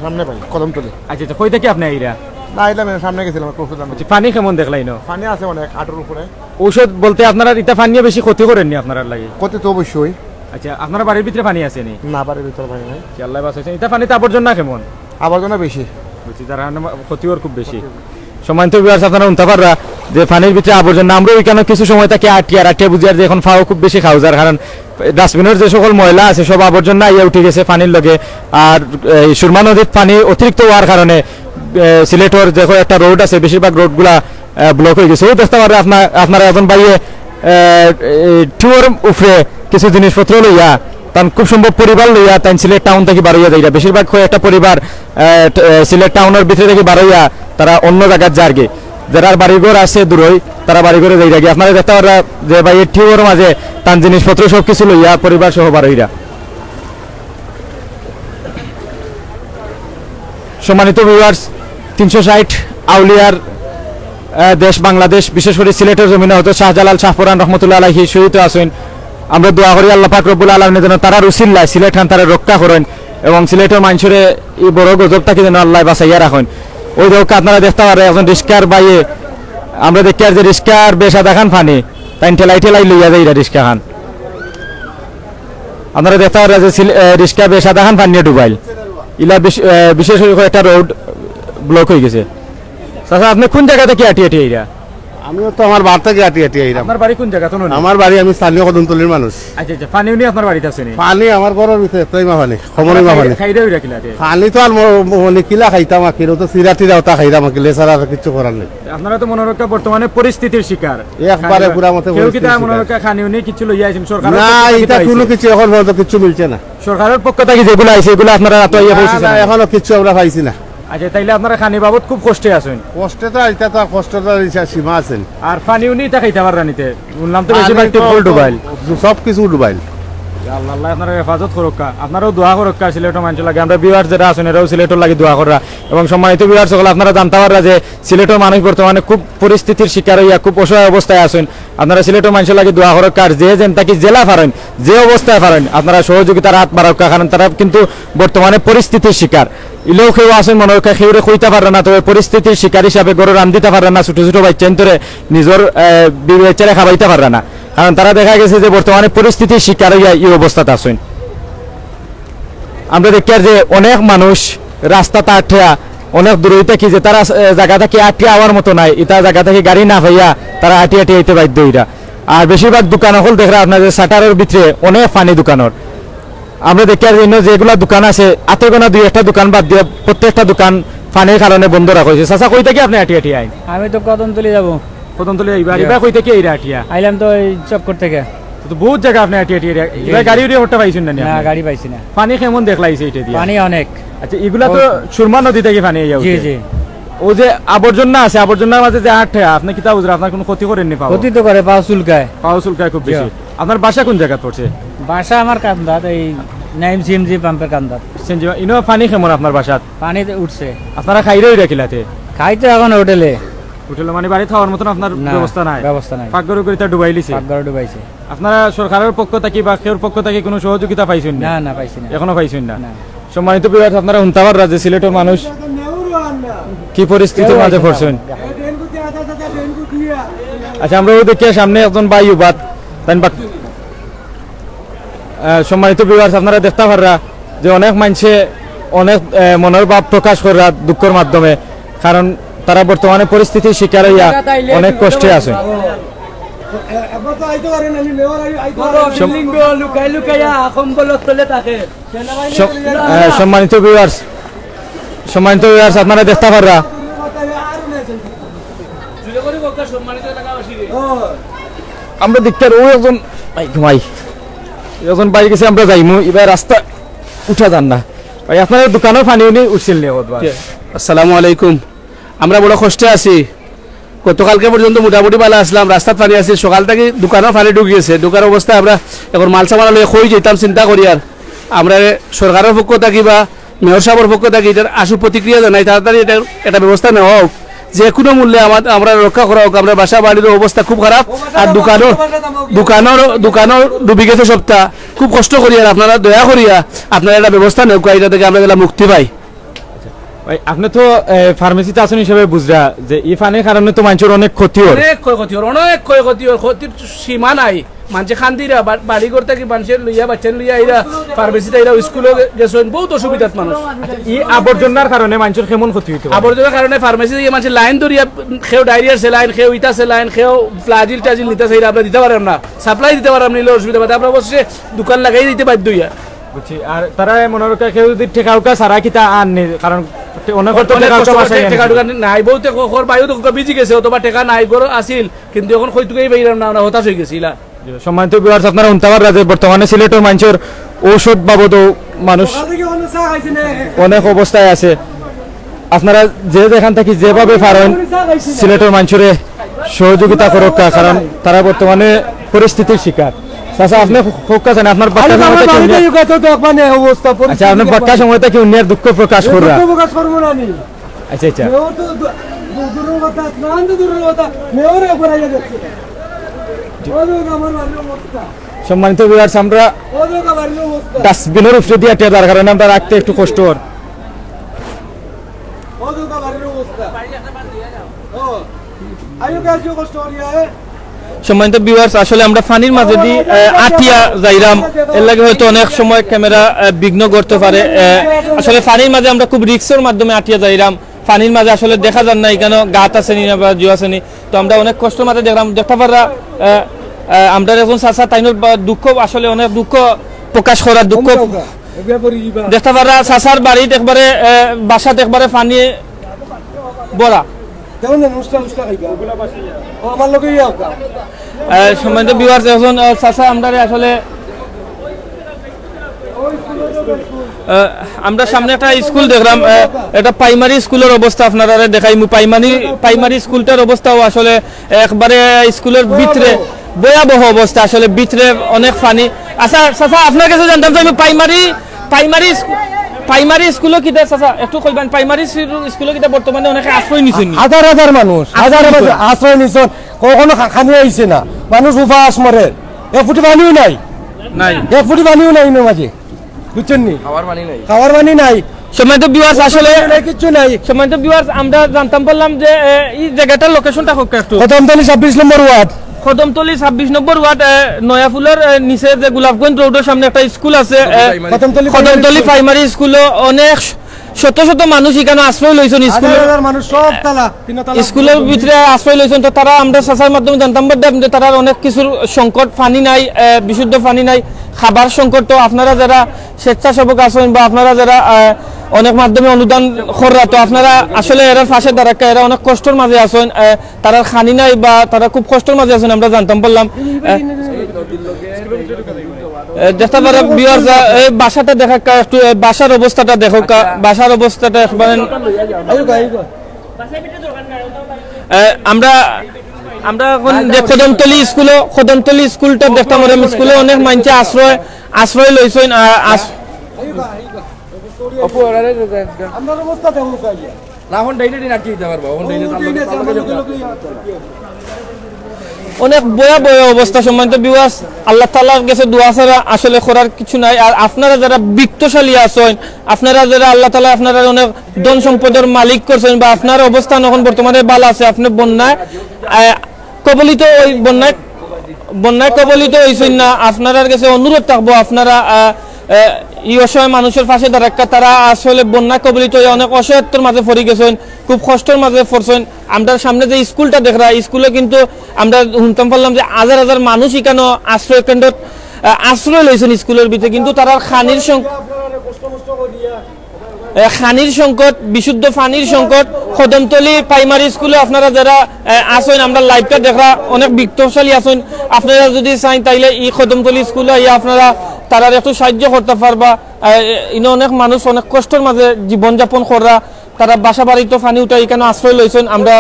সামনে ভাই কদমতলি।
আচ্ছা আচ্ছা, কই থেকে আপনি আইরা?
না এটা সামনে গেছিলাম ওষুধ আনতে।
পানি কেমন দেখলাই না?
পানি আছে অনেক আটোর উপরে।
ঔষধ বলতে আপনারা ইটা পানি নিয়ে বেশি ক্ষতি করেননি আপনার লাগে?
কত তো অবশ্যই।
আচ্ছা, আপনার বাড়ির ভিতরে পানি আছে নি?
না, বাড়ির ভিতরে পানি নাই।
আল্লাহ বাঁচাইছেন। ইটা পানিতে আবর্জনা কেমন?
আবর্জনা বেশি,
বুঝছি, তার ক্ষতি ওর খুব বেশি। সম্মানিত বিভাগ আপনারা উনতে পাররা যে পানির ভিতরে আবর্জনা, আমরা ওইখানে কিছু সময় তাকে আটিয়া বুঝিয়ার যে এখন ফাও খুব বেশি খাও, যার কারণ ডাস্টবিনের যে সকল ময়লা আছে সব আবর্জনা ইয়ে উঠে গেছে পানির লগে। আর সুরমা নদীর পানি অতিরিক্ত হওয়ার কারণে সিলেটের যে একটা রোড আছে, বেশিরভাগ রোডগুলা ব্লক হয়ে গেছে। ও দেখতে পারে আপনারা এখন বাইরে টুয়োর উপরে কিছু জিনিসপত্র লইয়া, তান খুব সম্ভব পরিবার লইয়া তাই সিলেট টাউন থেকে বারোইয়া যাইরা, বেশিরভাগ একটা পরিবার সিলেট টাউনের ভিতরে থেকে বারোইয়া তারা অন্য জায়গায় যারগে, যারা বাড়িঘর আছে দূরই তারা বাড়িঘরে যাই রাখি। আপনারা দেখতে পারা যে ভাই টিউর মাঝে তান জিনিসপত্র সব কিছু লইয়া পরিবার সহ বারোইরা। সম্মানিত ভিউয়ার্স, 360 আউলিয়ার দেশ বাংলাদেশ, বিশেষ করে সিলেটের জমিনে হয়তো শাহজালাল শাহপুরান রহমতুল্লাহ আলাইহি শহীদ আছেন। আমরা দোয়া করি আল্লাহ পাক রব্বুল আলামিনের যেন তারা রুসিল্লাহ সিলেট খান তারা রক্ষা করেন এবং সিলেটের মানুষের এই বড় গজব থেকে যেন আল্লাহ বাঁচাইয়া রাখেন। ওই রক্ষা আপনারা দেখতে পারেন এখন রিস্কার বাইয়ে, আমরা দেখি আর যে রিস্কার বেশা দেখান ফানি তাই ঠেলাই লইয়া যাই রিস্কা খান। আপনারা দেখতে পারেন যে রিস্কা বেশা দেখান ফানি ডুবাইল, ইলা বিশেষ করে একটা রোড ব্লক হয়ে গেছে। চাচা আপনি কোন জায়গা থেকে আটি আইরা?
আমিও তো আমার বাড়ি থেকে আটি আইলাম।
আপনার বাড়ি কোন জায়গা? তো
আমার বাড়ি, আমি স্থানীয় কদমতলির মানুষ।
আচ্ছা আচ্ছা, পানি উনি আপনার বাড়িতে আছে নি?
পানি আমার ঘরের ভিতরে তৈমা পানি, খমরিমা পানি।
খাইরে হইরা কিলাতে
পানি তো আর মানে কিলা খাইতাম, আকিরও তো সিরাটিরা ওটা খাইতাম, আকিলে ছাড়া আর কিছু করার নেই।
আপনারা তো মনোরক্ষা বর্তমানে পরিস্থিতির শিকার,
একবারে পুরা মতে
কেউ কি মনোরক্ষা খানি উনি কিছু লইয়া আইছেন সরকার?
না, এটা কোনো কিছু এখন পর্যন্ত কিছু মিলছে না।
সরকারের পক্ষ থেকে যেগুলো আইছে এগুলো আপনারা তো ইয়া বলছেন
না, এখনো কিছু আমরা পাইছি না।
আচ্ছা, তাইলে আপনারা খানি বাবদ খুব কষ্টে আছেন?
কষ্টে তো এটা তো কষ্ট তো সীমা আছে।
আর পানি উনি এটা খাইতে পাররা নিতে বললাম তো বেশিরভাগ টিপল ডুবাইল,
সব কিছু ডুবাইল।
আল্লাহ আল্লাহ আপনারা হেফাজত করুক, আপনারাও দোয়া করুক সিলেটের মানুষ লাগে। আমরা বিহার যারা আছেন এরাও সিলেটের লাগে দোয়া করা। এবং সম্মানিত বিহার সকল আপনারা জানতে পাররা যে সিলেটের মানুষ বর্তমানে খুব পরিস্থিতির শিকার হইয়া খুব অসহায় অবস্থায় আছেন। আপনারা সিলেটের মানুষের লাগে দোয়া করুক, আর যে যেন তাকে জেলা পারেন যে অবস্থায় পারেন আপনারা সহযোগিতার হাত বাড়াক, কারণ তারা কিন্তু বর্তমানে পরিস্থিতির শিকার। ইলেও কেউ আসেন মনে রক্ষা খেউরে কইতে পারে না, তবে পরিস্থিতির শিকার হিসাবে গরু রান দিতে পারে না, ছোট ছোট বাচ্চান্তরে নিজের বেচারে খাবাইতে পারে না, কারণ তারা দেখা গেছে যে বর্তমানে পরিস্থিতির শিকার হইয়া এই অবস্থাতে আছেন। আমরা দেখি আর যে অনেক মানুষ রাস্তা আটয়া অনেক দূরে থাকি যে তারা জায়গা থেকে আটিয়া আওয়ার মতো নাই, এটা জায়গা থেকে গাড়ি না পাইয়া তারা আটি আইতে বাধ্য হইরা। আর বেশিরভাগ দোকান হল দেখা আপনার যে শাটারের ভিতরে অনেক পানি দোকানের, আমরা দেখি আর যেগুলা দোকান আছে আতগোনা 2-1টা দোকান বাদ দিয়ে প্রত্যেকটা দোকান পানির কারণে বন্ধ রাখা হয়েছে। চাচা কই থেকে আপনি আটিয়া আইন?
আমি তো কদমতলি যাব।
কদমতলি এবার কই থেকে এইরা আটিয়া
আইলাম তো এই চক্কর থেকে।
তো বহুত জায়গা আপনি আটিয়া এবার গাড়ি উড়িয়ে হতে পাইছেন না?
না গাড়ি পাইছি না।
পানি কেমন দেখলাইছে এটা দিয়ে?
পানি অনেক।
আচ্ছা এগুলা তো সুরমা নদী থেকে পানি যাচ্ছে।
জি জি।
ও যে আবর্জনা আছে আবর্জনার মাঝে যে আটে আপনি কিতা বুঝরা আপনার কোনো ক্ষতি করেননি?
ক্ষতি তো করে, পাও চুলকায়।
পাও চুলকায় খুব বেশি। আপনার বাসা কোন জায়গা পড়ছে?
বাসা আমার কান্দাত, এই নাইম সিএমজি পাম্পের কান্দাত।
ইনো পানি কেমন আপনার বাসাত?
পানি উঠছে।
আপনারা খাইরেই রাখিলাতে?
খাইতে এখন হোটেলে।
হোটেলে মানে বাড়ি খাওয়ার মতন আপনার ব্যবস্থা নাই?
ব্যবস্থা নাই।
পাকঘর করে ডুবাই লিছে?
পাকঘর ডুবাইছে।
আপনারা সরকারের পক্ষ থেকে বা কেউর পক্ষ থেকে কোনো সহযোগিতা পাইছেন না?
না না পাইছি না।
এখনো পাইছেন না? সম্মানিত বিভাগ আপনারা হুন্তাবার রাজ্যে সিলেটের মানুষ কি পরিস্থিতির মাঝে পড়ছেন। আচ্ছা আমরা দেখি সামনে একজন বায়ু বাদ সম্মানিত বিভাগ আপনারা দেখতে পাররা যে অনেক মানুষে অনেক মনের ভাব প্রকাশ করা দুঃখের মাধ্যমে, কারণ তারা বর্তমানে পরিস্থিতির শিকার হইয়া অনেক কষ্টে আছে। সম্মানিত ভিউয়ার্স আপনারা দেখতে পাররা আমরা দেখতে ও একজন এখন বাড়ি গেছে, আমরা যাইমু এবার রাস্তা উঠা যান না ভাই। আপনার দোকানের পানি উনি উঠছিল?
আসসালামু আলাইকুম। আমরা বড় কষ্টে আছি। গতকালকে পর্যন্ত মোটামুটি ভালো আসলাম, রাস্তার পানি আছে। সকাল থেকে দোকানের পানি ঢুকিয়েছে। দোকানের অবস্থা আমরা এখন মাল সামান লয়ে কই যেতাম চিন্তা করি। আর আমরা সরকারের পক্ষ থাকি বা মেয়র সাহেবের পক্ষ থাকি এটার আশু প্রতিক্রিয়া জানাই, তাড়াতাড়ি এটার একটা ব্যবস্থা নেওয়া হোক, যে কোনো মূল্যে আমরা রক্ষা করা হোক। আমরা বাসা বাড়ির অবস্থা খুব খারাপ, আর দোকানও ডুবি গেছে সপ্তাহ। খুব কষ্ট করি, আর আপনারা দয়া করিয়া আপনারা একটা ব্যবস্থা নেওয়া, এটা থেকে আমরা মুক্তি পাই।
আপনি তো ফার্মেসিতে আছেন হিসেবে বুঝরা যে এই পানির কারণে তো মানুষের অনেক ক্ষতি হয়।
অনেক ক্ষয়ক্ষতি ক্ষতির সীমা নাই। মানুষে খান্দিরা বাড়ি করতে কি মানুষের লইয়া বাচ্চা লইয়া এরা ফার্মেসিতে এরা স্কুলে গেছেন, বহুত অসুবিধাত মানুষ।
এই আবর্জনার কারণে মানুষের কেমন ক্ষতি হইতো?
আবর্জনার কারণে ফার্মেসিতে গিয়ে মানুষের লাইন ধরিয়া খেয়েও ডায়রিয়ার সেলাইন, খেয়েও ইটা সেলাইন, খেয়েও ফ্লাজিল টাজিল নিতে চাই, আমরা দিতে পারেন না, সাপ্লাই দিতে পারেন নিলে অসুবিধা পাতে। আমরা বসে দোকান লাগাই দিতে বাধ্য হইয়া।
বুঝছি। আর তারা মনে রাখা কেউ যদি ঠেকাউকা সারা কিতা আননি, কারণ অনেক
নাই বলতে বায়ু বিজি গেছে, অথবা টেকা নাই গরো আসিল, কিন্তু এখন কইতুকেই বাইরাম না, আমরা হতাশ হয়ে গেছি।
সম্মানিত ভিউয়ার্স আপনারা উনতাবার রাজ্যে বর্তমানে সিলেটের মানুষের ঔষধ বাবদ মানুষ অনেক অবস্থায় আছে। আপনারা যে যেখান থেকে যেভাবে পারেন সিলেটের মানুষের সহযোগিতা করুক, কারণ তারা বর্তমানে পরিস্থিতির শিকার। চাচা আপনি আপনার বাক্কা সময় থেকে উন্নয়ন দুঃখ প্রকাশ করা। আচ্ছা আচ্ছা সম্মানিত ভিউয়ার্স আমরা ডাস্টবিনের উপরে দিয়ে যার কারণে আমরা রাখতে একটু কষ্ট।
সম্মানিত ভিউয়ার্স আসলে আমরা পানির মাঝে দিয়ে আটিয়া যাইরাম, এর লাগে হয়তো অনেক সময় ক্যামেরা বিঘ্ন করতে পারে। আসলে পানির মাঝে আমরা খুব রিক্সের মাধ্যমে আটিয়া যাইরাম। পানির মাঝে আসলে দেখা যান না এখানে গাত আছে নি বা জিও আছে নি, তো আমরা অনেক কষ্টের মাঝে দেখলাম। দেখতে পারা আমরা এখন চাচা তাইনোর দুঃখ, আসলে অনেক দুঃখ প্রকাশ করার দুঃখ দেখতে পারা। চাচার বাড়িতে একবারে বাসাত একবারে পানি বড়া। সম্মানিত ভিউয়ার্স এখন চাচা আমরা আসলে আমরা সামনে একটা স্কুল দেখলাম, এটা প্রাইমারি স্কুলের অবস্থা আপনারা দেখাই। প্রাইমারি স্কুলটার অবস্থাও আসলে একবারে স্কুলের ভিতরে ভয়াবহ অবস্থা, আসলে ভিতরে অনেক পানি। আচ্ছা চাচা আপনার কাছে জানতাম যে প্রাইমারি স্কুলে কিটা চাচা একটু কইবেন, প্রাইমারি স্কুলে কিটা বর্তমানে অনেকে আশ্রয় নিছেন?
হাজার মানুষ আশ্রয় নিছেন, কখনো খানি আইছে না, মানুষ উপাস মরে। এক ফুটি পানিও নাই, এক ফুটি পানিও নাই মাঝে, বুঝছেন নি? খাওয়ার পানি নাই।
সম্মানিত ভিউয়ার্স আসলে কিছু নাই। সম্মানিত ভিউয়ার্স আমরা জানতাম বললাম যে এই জায়গাটার লোকেশনটা হোক একটু।
কদমতলি 26 নম্বর ওয়ার্ড,
কদমতলি 26 নম্বর ওয়ার্ড, নয়াফুলের নিচে যে গোলাপগঞ্জ রোডের সামনে একটা স্কুল আছে, কদমতলি প্রাইমারি স্কুল। অনেক শত শত মানুষ এখানে আশ্রয় লইছেন
মানুষ সব তালা
স্কুলের ভিতরে আশ্রয় লইছেন। তো তারা আমরা চাচার মাধ্যমে জানতাম যে তারা অনেক কিছুর সংকট, পানি নাই, বিশুদ্ধ পানি নাই, খাবার সংকট। তো আপনারা যারা স্বেচ্ছাসেবক আছেন বা আপনারা যারা অনেক মাধ্যমে অনুদান করা, তো আপনারা আসলে এর পাশে দাঁড়াকা, এরা অনেক কষ্টের মাঝে আছেন, তারা খানি নাই বা তারা খুব কষ্টের মাঝে আছেন, আমরা জানতাম পারলাম। দেখতে পারে ভিউয়ার্স, এই বাসাটা দেখা, একটু বাসার অবস্থাটা দেখো, বাসার অবস্থাটা একবারে আমরা এখন যে কদমতলি স্কুলটা দেখতাম, স্কুলে অনেক মানুষে আশ্রয় লইছেন। অনেক ভয়াবহ অবস্থা। সম্মানিত ভিউয়ার্স, আল্লাহ তাআলার কাছে দোয়া ছাড়া আসলে করার কিছু নাই। আর আপনারা যারা বিত্তশালী আছেন, আপনারা যারা আল্লাহ তাআলা আপনারা অনেক ধন সম্পদের মালিক করছেন বা আপনার অবস্থান এখন বর্তমানে ভালো আছে, আপনি বন্যায় কবলিত, ওই বন্যায় কবলিত হয়েছেন না, আপনার কাছে অনুরোধ থাকবো আপনারা এই অসহায় মানুষের পাশে দাঁড়াক্কা। তারা আসলে বন্যা কবলিত হয়ে অনেক অসহায়ত্বের মাঝে পড়ে গেছেন, খুব কষ্টের মাঝে পড়ছেন। আমরা সামনে যে স্কুলটা দেখরা, স্কুলে কিন্তু আমরা শুনতাম পারলাম যে হাজার হাজার মানুষ এখানে আশ্রয় কেন্দ্র আশ্রয় লইছেন স্কুলের ভিতরে, কিন্তু তারা খানির সংকট, বিশুদ্ধ পানির সংকট। কদমতলি প্রাইমারি স্কুলে আপনারা যারা আছেন, আমরা লাইভটা দেখা অনেক বিত্তশালী আছেন, আপনারা যদি চান তাইলে এই কদমতলি স্কুলে আপনারা তারা একটু সাহায্য করতে পারবা। ইনো অনেক মানুষ অনেক কষ্টের মাঝে জীবনযাপন করা, তারা বাসা বাড়িতে পানি উঠে এখানে আশ্রয় লইছেন। আমরা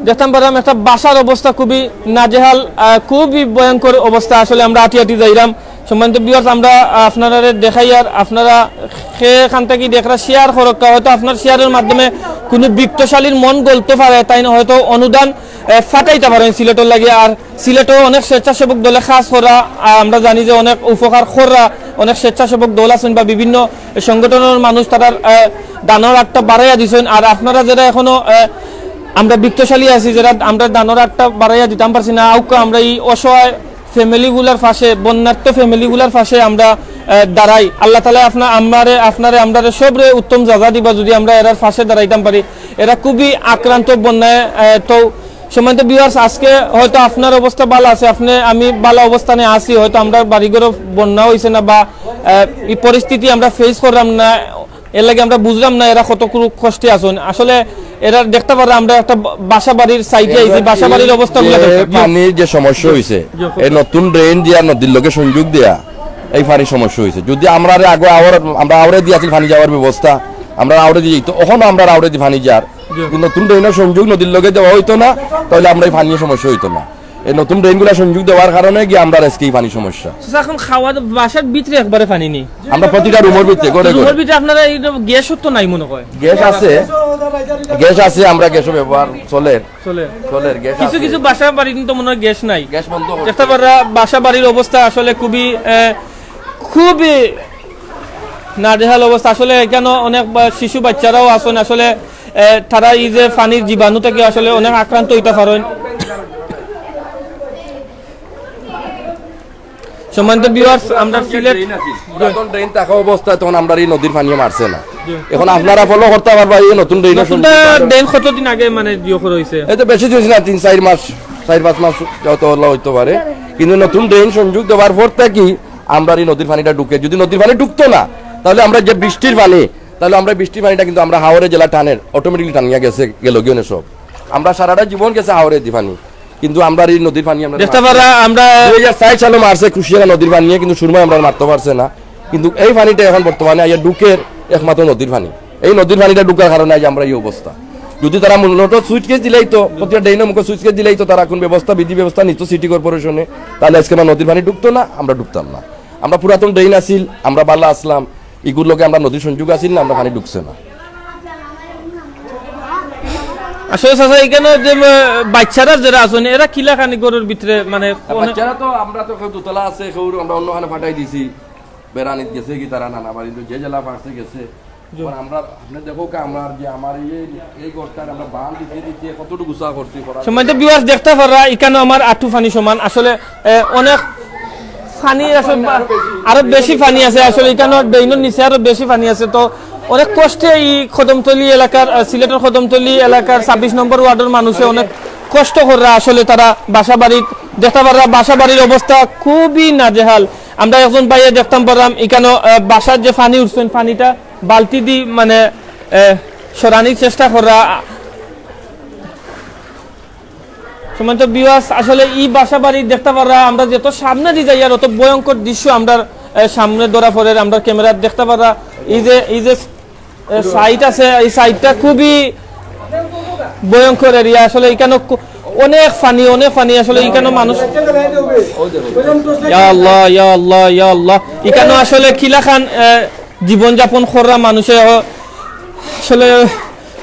দেখতাম পারলাম একটা বাসার অবস্থা খুবই নাজেহাল, খুবই ভয়ঙ্কর অবস্থা। আসলে আমরা হাঁটি হাঁটি যাইলাম। সম্মানিত ভিউয়ার্স, আমরা আপনারা দেখাই, আর আপনারা সেখান থেকে দেখরা শেয়ার করকা, হয়তো আপনার শেয়ারের মাধ্যমে কোনো বিত্তশালীর মন গলতে পারে, তাই না হয়তো অনুদান ফাটাইতে পারেন সিলেটের লাগে। আর সিলেটেও অনেক স্বেচ্ছাসেবক দলে কাজ করা, আমরা জানি যে অনেক উপকার করা অনেক স্বেচ্ছাসেবক দল আছেন বা বিভিন্ন সংগঠনের মানুষ, তারা দানের আটটা বাড়াইয়া দিচ্ছেন। আর আপনারা যারা এখনো আমরা বিত্তশালী আছি, যারা আমরা দানের আটটা বাড়াইয়া দিতাম পারছি না, আমরা এই অসহায় ফ্যামিলিগুলার পাশে, বন্যার্থ ফ্যামিলিগুলার পাশে আমরা দাঁড়াই। আল্লাহ তাআলা আপনারে সবরে উত্তম জাযা দিবা যদি আমরা এরার পাশে দাঁড়াইতাম পারি। এরা খুবই আক্রান্ত বন্যায়। তো সম্মানিত ভিউয়ার্স, আজকে হয়তো আপনার অবস্থা ভালো আছে, আমি ভালো অবস্থানে আছি, হয়তো আমরা বাড়িঘর বন্যা হয়েছে না বা এই পরিস্থিতি আমরা ফেস করলাম না, এর লাগে আমরা বুঝলাম না এরা কত কষ্টে আছেন। আসলে এরা দেখতে পারে আমরা একটা বাসা বাড়ির সাইডে আইছি, বাসা বাড়ির অবস্থাগুলো
পানির যে সমস্যা হয়েছে, এই নতুন ড্রেন দিয়া নদীর লোকে সংযোগ দেয়া, এই পানির সমস্যা হয়েছে। যদি আমরা আগে আমরা আওড়ে দিয়েছিল পানি যাওয়ার ব্যবস্থা, আমরা আওড়ে দিয়ে যেত, ওখানে আমরা আওড়ে দিয়ে পানি যার, নতুন ড্রেনের সংযোগ নদীর লোকে দেওয়া হইতো না, তাহলে আমরা এই পানির সমস্যা হইতো না। এই নতুন ড্রেনগুলা সংযোগ দেওয়ার কারণে গিয়ে আমরা আজকে এই পানির সমস্যা।
এখন খাওয়ার বাসার ভিতরে একবারে পানি নেই,
আমরা প্রতিটা রুমের ভিতরে
রুমের ভিতরে আপনারা গ্যাস তো নাই মনে হয়?
গ্যাস আছে, আমরা গ্যাসও ব্যবহার চলে গ্যাস।
কিছু কিছু বাসা বাড়ি কিন্তু মনে হয় গ্যাস নাই, গ্যাস বন্ধ। দেখতে পারা বাসা বাড়ির অবস্থা আসলে খুবই নাজেহাল অবস্থা। আসলে এখানে অনেক শিশু বাচ্চারাও আছেন, আসলে তারা এই যে পানির জীবাণু থেকে আসলে অনেক আক্রান্ত হইতে পারেন। সম্মানিত ভিউয়ার্স, আমরা সিলেট
নতুন ড্রেন থাকা অবস্থায় তখন আমরা এই নদীর পানি মারছে না। এখন আপনারা ফলো করতে পারবা এই নতুন
ড্রেন কতদিন আগে মানে হয়েছে?
এই তো বেশি দিন না, 3-4 মাস 4-5 মাস যত হইতে পারে। কিন্তু নতুন ড্রেন সংযোগ দেওয়ার পর থেকে আমরা এই নদীর পানিটা ঢুকে, যদি নদীর পানি ঢুকতো না তাহলে আমরা যে বৃষ্টির পানিটা কিন্তু আমরা হাওড়ে জেলা টানের অটোমেটিকলি টানিয়া গেল গিয়ে সব। আমরা সারাটা জীবন গেছে হাওড়ে দি পানি, কিন্তু আমরা এই নদীর পানি আমরা 2004 সালে মারছে কুশিয়ারা নদীর পানি নিয়ে, কিন্তু সুরমায় আমরা মারতে পারছে না। কিন্তু এই পানিটা এখন বর্তমানে ঢুকের একমাত্র নদীর পানি, এই নদীর পানিটা ঢুকার কারণে আমরা এই অবস্থা। যদি তারা মূলত সুইচ কেস দিলেই তো, প্রতিটা ড্রেনের মুখে সুইচ কেস দিলেই তো তারা কোন বিধি ব্যবস্থা নিত সিটি কর্পোরেশনে, তাহলে আজকে আমরা নদীর পানি ঢুকতো না, আমরা ঢুকতাম না। আমরা পুরাতন ড্রেন আসিল, আমরা বালা আসলাম, এগুলোকে আমরা নদীর সংযোগ আসিল না, আমরা পানি ঢুকছে না।
আসলে চাচা এখানে যে বাচ্চারা যারা আছেন এরা কিলাখানি গরুর ভিতরে, মানে
বাচ্চারা তো আমরা তো কেউ দোতলা আছে, কেউ আমরা অন্যখানে ফাটাই দিছি, বেড়ানিত গেছে কি তারা নানা বাড়ি যে জেলা পাশে গেছে। আমরা আপনি দেখো আমরা যে আমার এই ঘরটার আমরা বাঁধ দিতে কতটুকু গুছা করছি।
সম্মানিত ভিউয়ার্স, দেখতে পারা এখানে আমার আঁঠু পানি সমান। আসলে অনেক পানি আসলে আরো বেশি পানি আছে আসলে এখানে ড্রেনের নিচে আরো বেশি পানি আছে তো অনেক কষ্টে এই কদমতলী এলাকার সিলেটের কদমতলী এলাকার 26 নম্বর ওয়ার্ডের মানুষে অনেক কষ্ট করে আসলে তারা বাসা বাড়ি দেখতে পাররা বাসা বাড়ির অবস্থা খুবই নাজেহাল আমরা এখন বাইরে দেখতাম পারলাম এখানে বাসার যে পানি উঠছেন পানিটা বালতি দি মানে সরানির চেষ্টা করা সময় তো বিওয়াস আসলে এই বাসা বাড়ি দেখতে পাররা আমরা যত সামনে দিয়ে যাই আর অত ভয়ঙ্কর দৃশ্য আমরা সামনে ধরা পড়ে আমরা ক্যামেরা দেখতে পাররা এই যে সাইট আছে এই সাইটটা খুবই ভয়ঙ্কর এরিয়া আসলে এখানে অনেক পানি আসলে এখানে মানুষ ইয়া আল্লাহ ইয়া আল্লাহ ইয়া আল্লাহ এখানে আসলে কিলাখান জীবনযাপন করা মানুষের আসলে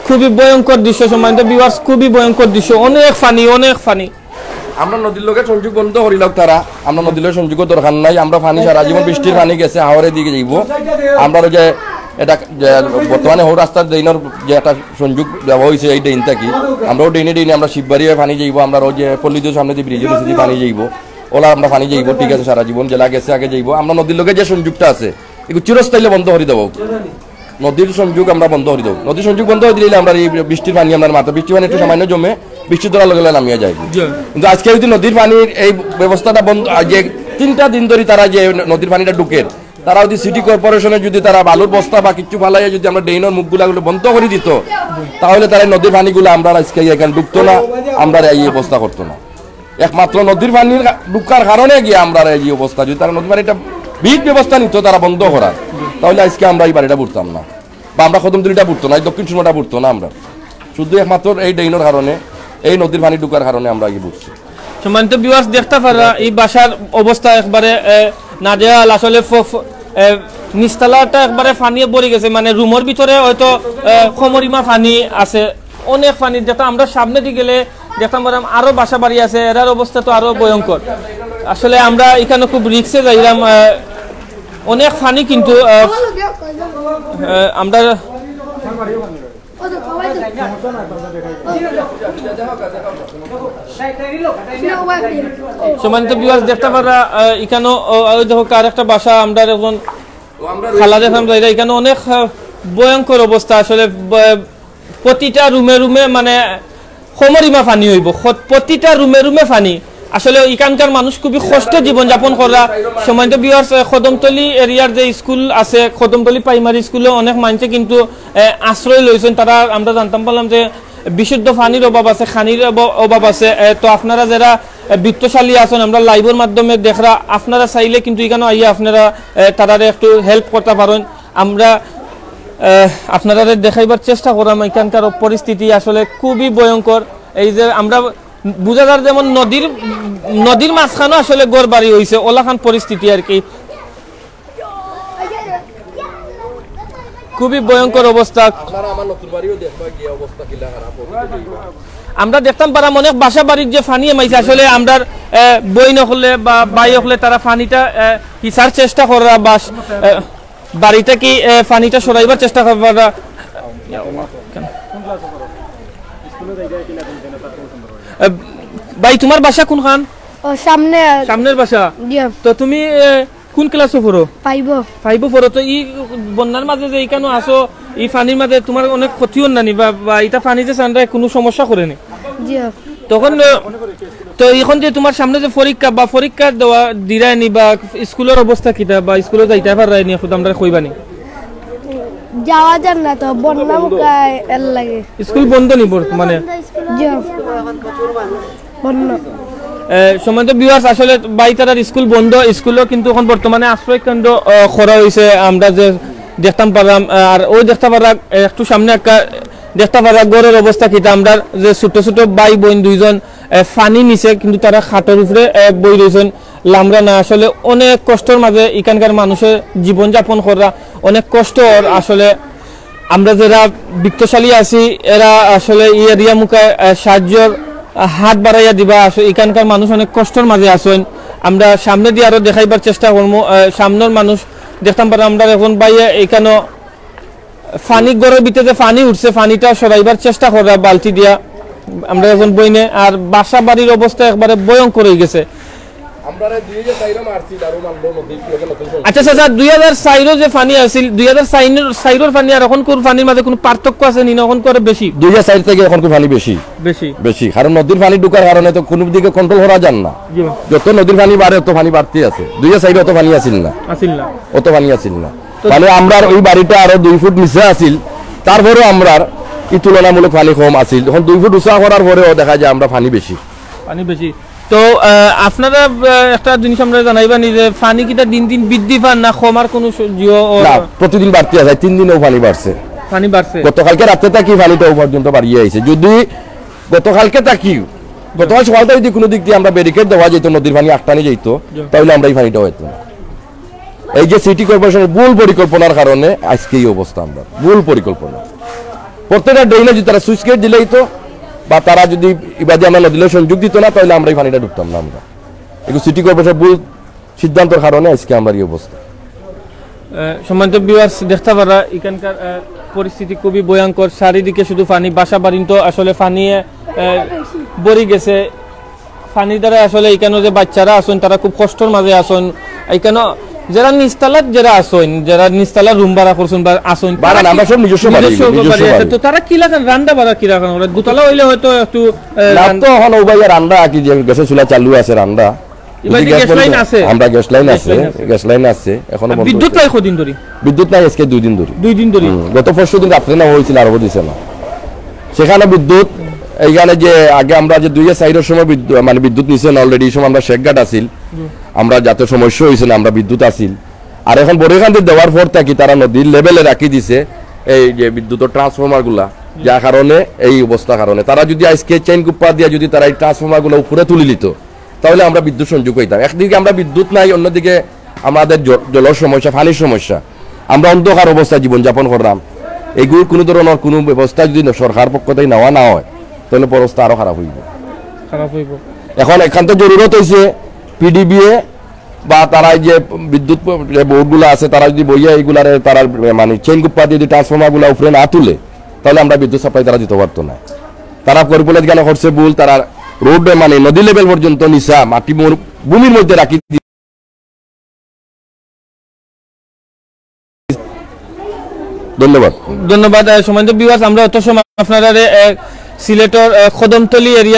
খুবই ভয়ঙ্কর দৃশ্য সম্মানিত ভিউয়ার্স খুবই ভয়ঙ্কর দৃশ্য অনেক পানি
আমরা নদীর লোকের সংযোগ বন্ধ করিলাম তারা আমরা নদীর লোকের সংযোগ দরকার নাই আমরা পানি সারা জীবন বৃষ্টির পানি গেছে হাওড়ের দিকে যাইব আমরা যে এটা বর্তমানে হোক রাস্তার ড্রেনের যে একটা সংযোগ দেওয়া হয়েছে এই ড্রেনটা কি আমরাও ড্রেনে আমরা শিববাড়ি পানি যাইব আমরা যে পল্লীদের সামনে যে ব্রিজের নিচে পানি যাইব ওলা আমরা পানি যাইব ঠিক আছে সারা জীবন জেলা গেছে আগে যাইব আমরা নদীর লোকের যে সংযোগটা আছে এগুলো চিরস্থায়ী বন্ধ করে দেবো নদীর সংযোগ আমরা বন্ধ করে দেবো নদীর সংযোগ বন্ধ করে দিলে আমরা এই বৃষ্টির পানি আমরা মাথা বৃষ্টির পানি একটু সামান্য জমে বৃষ্টি ধরার লগে নামিয়ে যায় কিন্তু আজকে যদি নদীর পানির এই ব্যবস্থাটা বন্ধ যে 3টা দিন ধরে তারা যে নদীর পানিটা ঢুকে তারা যদি সিটি কর্পোরেশনে যদি তারা বালুর বস্তা বা কিছু ফালাইয়া যদি আমরা ড্রেনের মুখগুলো বন্ধ করে দিত তাহলে তারা নদীর পানিগুলো আমরা আজকে এখানে ঢুকতো না আমরা এই অবস্থা করতো না একমাত্র নদীর পানির ঢুকার কারণে গিয়ে আমরা এই অবস্থা যদি তারা নদীর পানিটা বিট ব্যবস্থা নিত তারা বন্ধ করার তাহলে আজকে আমরা এই বাড়িটা বুঝতাম না বা আমরা কদমতলীটা বুঝতো না এই দক্ষিণ সীমাটা বুঝতো না আমরা শুধু একমাত্র এই ড্রেনের কারণে এই নদীর পানি ঢুকার কারণে আমরা এই বুঝছি
সম্মানিত ভিউয়ার্স দেখতে পারা এই বাসার অবস্থা একবারে নাজেহাল আসলে নিচতলাটা একবারে পানিয়ে ভরে গেছে মানে রুমের ভিতরে হয়তো খমরিমা পানি আছে অনেক পানি যেটা আমরা সামনে দিয়ে গেলে দেখতাম পারলাম আরো বাসা বাড়ি আছে এরার অবস্থা তো আরো ভয়ঙ্কর আসলে আমরা এখানে খুব রিক্সে যাইলাম অনেক পানি কিন্তু আমরা সম্মানিত ভিউয়ার্স দেখতে পারা এখানে দেখো আর একটা বাসা আমরা এখন খালা দেখলাম এখানে অনেক ভয়ঙ্কর অবস্থা আসলে প্রতিটা রুমে মানে খমরিমা পানি হইব প্রতিটা রুমে পানি আসলে এখানকার মানুষ খুবই কষ্টে জীবনযাপন করা সম্মানিত ভিউয়ার্স কদমতলী এরিয়ার যে স্কুল আছে কদমতলী প্রাইমারি স্কুলে অনেক মানুষে কিন্তু আশ্রয় লইছেন তারা আমরা জানতাম পারলাম যে বিশুদ্ধ পানির অভাব আছে খানির অভাব আছে তো আপনারা যারা বিত্তশালী আছেন আমরা লাইভের মাধ্যমে দেখরা আপনারা চাইলে কিন্তু এখানে আইয়া আপনারা তারারে একটু হেল্প করতে পারেন আমরা আপনারা দেখাইবার চেষ্টা করলাম এখানকার পরিস্থিতি আসলে খুবই ভয়ঙ্কর এই যে আমরা বুঝা যায় যেমন নদীর মাঝখানে আসলে গড় বাড়ি হয়েছে ওলাখান পরিস্থিতি আর কি খুবই ভয়ঙ্কর অবস্থা আমরা দেখতাম পারাম অনেক বাসা বাড়ির যে পানি এমাইছে আসলে আমরা বই নকলে বা বাই হলে তারা পানিটা হিসার চেষ্টা করা বা বাড়িটা কি পানিটা সরাইবার চেষ্টা করা ভাই তোমার বাসা কোনখান সামনের বাসা তো তুমি কোন ক্লাসে পড়ো ফাইভ পড়ো তো এই বন্যার মাঝে যে এইখানে আসো এই পানির মাঝে তোমার অনেক ক্ষতিও নানি বা এটা পানি যে চান্দ্রায় কোনো সমস্যা করেনি তখন তো এখন যে তোমার সামনে যে পরীক্ষা দেওয়া দিরায়নি বা স্কুলের অবস্থা কিটা বা স্কুলে যাইতে পারায়নি এখন আমরা কইবানি
যাওয়া যান না তো বন্যা মুখায় এর লাগে
স্কুল বন্ধ নি মানে
বন্যা
সম্মানিত ভিউয়ার্স আসলে বাইতারার স্কুল বন্ধ স্কুলও কিন্তু এখন বর্তমানে আশ্রয় কেন্দ্র করা হয়েছে আমরা যে দেখতাম পারলাম আর ওই দেখতে পারা একটু সামনে একটা দেখতে পারা গড়ের অবস্থা কিটা আমরা যে ছোট ছোট ভাই বোন দুইজন ফানি নিচে কিন্তু তারা খাটের উপরে বই রয়েছেন লামরা না আসলে অনেক কষ্টের মাঝে এখানকার মানুষের জীবনযাপন করা অনেক কষ্ট আসলে আমরা যারা বিত্তশালী আছি এরা আসলে এই এরিয়া মুখে সাহায্যর হাত বাড়াইয়া দিবা আসলে এখানকার মানুষ অনেক কষ্টের মাঝে আসেন আমরা সামনে দিয়ে আরো দেখাইবার চেষ্টা করবো সামনের মানুষ দেখতাম পারে আমরা এখন বাইরে এখানে পানি গড়ের ভিতরে যে পানি উঠছে পানিটা সরাইবার চেষ্টা করা বালতি দিয়া আমরা এখন বইনে আর বাসা বাড়ির অবস্থা একবারে ভয়ঙ্কর হয়ে গেছে আচ্ছা চাচা 2004 যে পানি আছিল 2004 পানি আর এখন কোন পানির মাঝে কোনো পার্থক্য আছে নি? এখন করে বেশি
2004 থেকে এখন পানি বেশি
বেশি
বেশি, কারণ নদীর পানি ঢুকার কারণে তো কোনো দিকে কন্ট্রোল করা যান না। যত নদীর পানি বাড়ে তত পানি বাড়তে আছে। 2004 অত পানি আসিল না, অত পানি আসিল না। মানে আমরা ওই বাড়িটা আরো 2 ফুট নিচে আসিল, তারপরেও আমরা এই তুলনামূলক পানি কম আসিল। এখন 2 ফুট উঁচা করার পরেও দেখা যায় আমরা পানি বেশি।
তো আপনারা একটা জিনিস আমরা জানাইবানি যে পানি কিটা দিন দিন বৃদ্ধি পান না কমার কোনো
প্রতিদিন বাড়তে আছে, 3 দিনেও পানি বাড়ছে। গতকালকে রাতে থাকি পানিটা পর্যন্ত বাড়িয়ে আইছে। যদি গতকালকে থাকি গতকাল সকালটা যদি কোনো দিক দিয়ে আমরা ব্যারিকেড দেওয়া যেত, নদীর পানি আটটানি যেত, তাহলে আমরা এই পানিটা হইতো না। এই যে সিটি কর্পোরেশনের ভুল পরিকল্পনার কারণে আজকে এই অবস্থা। আমরা ভুল পরিকল্পনা, প্রত্যেকটা ড্রেনে যদি তারা সুইচ গেট দিলেই তো, বা তারা যদি ইবাদে আমরা নদীলে সংযোগ দিত না, তাহলে আমরা এই পানিটা ঢুকতাম না। আমরা এগুলো সিটি কর্পোরেশনের ভুল সিদ্ধান্তের কারণে আজকে আমরা এই অবস্থা।
সম্মানিত ভিউয়ার্স, দেখতে পারা এখানকার পরিস্থিতি খুবই ভয়ঙ্কর। চারিদিকে শুধু পানি, বাসা বাড়ি তো আসলে পানি ভরে গেছে। পানির দ্বারা আসলে এখানে যে বাচ্চারা আসেন তারা খুব কষ্টের মাঝে আসেন। এখানে যারা নিস্তালাত যারা আসেন, যারা নিস্তালা রুম ভাড়া করছেন বা আসেন,
আমরা সব নিজস্ব
তো তারা কি লাগান রান্না বাড়া কি রাখেন? ওরা দুতলা হইলে হয়তো একটু
রান্না কি যে গ্যাসের চুলা চালু আছে, রান্না আমরা গ্যাস লাইন আছে, গ্যাস লাইন আছে। এখন
বিদ্যুৎ নাই কদিন ধরে?
বিদ্যুৎ নাই আজকে 2 দিন ধরে। গত পরশু দিন রাত্রে না হয়েছিল, আরো দিছে না। সেখানে বিদ্যুৎ এইখানে যে আগে আমরা যে 2004 সময় মানে বিদ্যুৎ নিছেন অলরেডি, এই সময় আমরা শেখঘাট আসিল, আমরা যাতে সমস্যা হয়েছে না, আমরা বিদ্যুৎ আসিল। আর এখন বড়িখান্তি দেওয়ার পর থাকি তারা নদীর লেভেলে রাখি দিছে এই যে বিদ্যুতের ট্রান্সফর্মার গুলা, যার কারণে এই অবস্থার কারণে তারা যদি আজকে চেইন কুপ্পা দিয়ে যদি তারা এই ট্রান্সফর্মার গুলো উপরে তুলে নিত, তাহলে আমরা বিদ্যুৎ সংযোগ হইতাম। একদিকে আমরা বিদ্যুৎ নাই, অন্যদিকে আমাদের জলের সমস্যা, পানির সমস্যা, আমরা অন্ধকার অবস্থায় জীবনযাপন করলাম। এইগুলোর কোনো ধরনের কোনো ব্যবস্থা যদি সরকার পক্ষ থেকে নেওয়া না হয়, তাহলে অবস্থা আরো খারাপ হইব। এখন এখান থেকে জরুরত হয়েছে পিডিবিএ বা তারা যে বিদ্যুৎ বোর্ডগুলো আছে, তারা যদি বইয়া এইগুলার তারা মানে চেইন কুপ্পা দিয়ে যদি ট্রান্সফর্মার গুলা উপরে না তুলে, তাহলে আমরা বিদ্যুৎ সাপ্লাই তারা দিতে পারতো না। তারা পরিপলে জ্ঞান করছে ভুল, তারা রোড মানে নদী লেভেল পর্যন্ত নিচা মাটি ভূমির মধ্যে রাখি।
ধন্যবাদ। সম্মানিত ভিউয়ার্স, আমরা অত সময় আপনারা সিলেটের কদমতলী এরিয়া